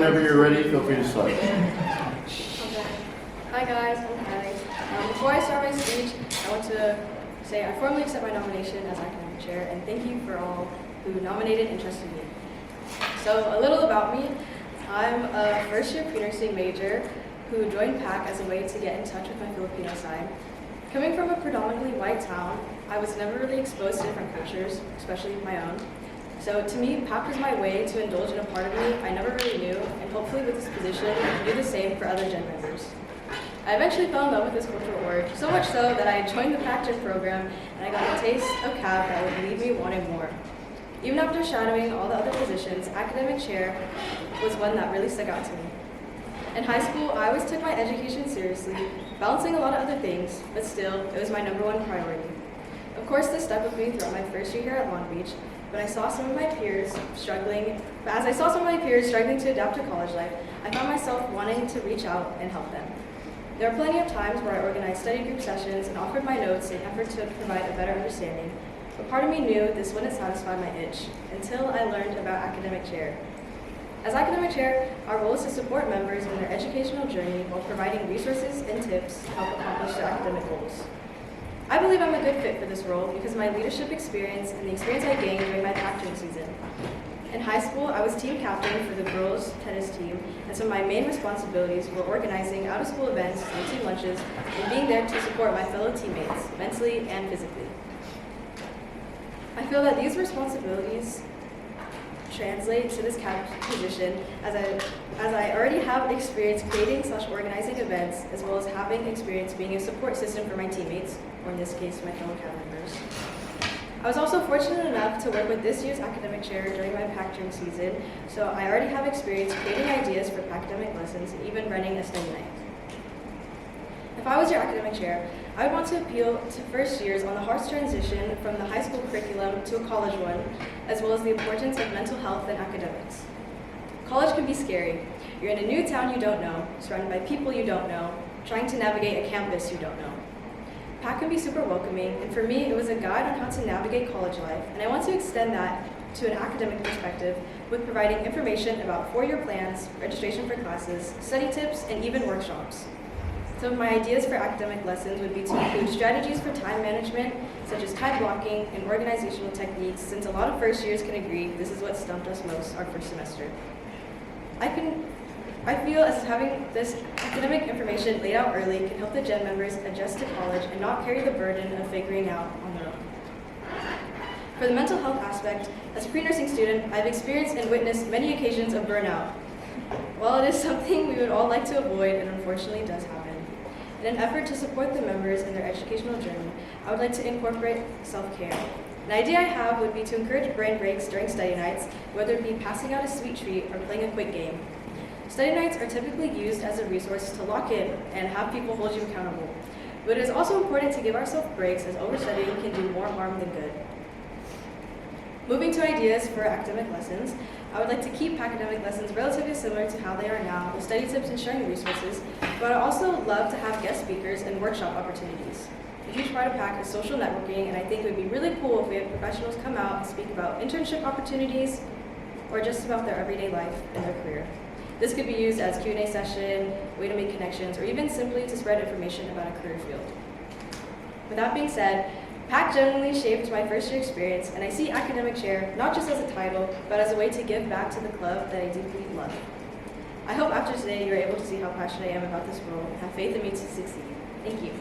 Whenever you're ready, feel free to start. Okay. Hi guys, I'm Kylie. Before I start my speech, I want to say I formally accept my nomination as academic chair and thank you for all who nominated and trusted me. So a little about me. I'm a first year pre-nursing major who joined PAC as a way to get in touch with my Filipino side. Coming from a predominantly white town, I was never really exposed to different cultures, especially my own. So to me, PAC was my way to indulge in a part of me I never really knew, and hopefully with this position, I can do the same for other Gen members. I eventually fell in love with this cultural org, so much so that I joined the PAC Gen program, and I got a taste of CAB that would leave me wanting more. Even after shadowing all the other positions, academic chair was one that really stuck out to me. In high school, I always took my education seriously, balancing a lot of other things, but still, it was my #1 priority. Of course, this stuck with me throughout my first year here at Long Beach, but as I saw some of my peers struggling to adapt to college life, I found myself wanting to reach out and help them. There were plenty of times where I organized study group sessions and offered my notes in an effort to provide a better understanding, but part of me knew this wouldn't satisfy my itch until I learned about academic chair. As academic chair, our role is to support members in their educational journey while providing resources and tips to help accomplish their academic goals. I believe I'm a good fit for this role because of my leadership experience and the experience I gained during my captain season. In high school, I was team captain for the girls' tennis team, and some of my main responsibilities were organizing out-of-school events and team lunches and being there to support my fellow teammates, mentally and physically. I feel that these responsibilities translate to this captain position as I already have experience creating/organizing events, as well as having experience being a support system for my teammates, or in this case, my fellow CAB members. I was also fortunate enough to work with this year's academic chair during my PAC Dream season, so I already have experience creating ideas for academic lessons and even running a study night. If I was your academic chair, I would want to appeal to first years on the harsh transition from the high school curriculum to a college one, as well as the importance of mental health and academics. College can be scary. You're in a new town you don't know, surrounded by people you don't know, trying to navigate a campus you don't know. PAC can be super welcoming, and for me, it was a guide on how to navigate college life, and I want to extend that to an academic perspective with providing information about four-year plans, registration for classes, study tips, and even workshops. Some of my ideas for academic lessons would be to include strategies for time management, such as time blocking and organizational techniques, since a lot of first years can agree this is what stumped us most our first semester. I feel as having this academic information laid out early can help the Gen members adjust to college and not carry the burden of figuring out on their own. For the mental health aspect, as a pre-nursing student, I've experienced and witnessed many occasions of burnout. While it is something we would all like to avoid, it unfortunately does happen. In an effort to support the members in their educational journey, I would like to incorporate self-care. An idea I have would be to encourage brain breaks during study nights, whether it be passing out a sweet treat or playing a quick game. Study nights are typically used as a resource to lock in and have people hold you accountable. But it is also important to give ourselves breaks, as overstudying can do more harm than good. Moving to ideas for academic lessons, I would like to keep academic lessons relatively similar to how they are now, with study tips and sharing resources, but I also love to have guest speakers and workshop opportunities. A huge part of PAC is social networking, and I think it would be really cool if we had professionals come out and speak about internship opportunities or just about their everyday life and their career. This could be used as Q&A session, way to make connections, or even simply to spread information about a career field. With that being said, PAC generally shaped my first year experience, and I see academic chair not just as a title, but as a way to give back to the club that I deeply love. I hope after today you're able to see how passionate I am about this role and have faith in me to succeed. Thank you.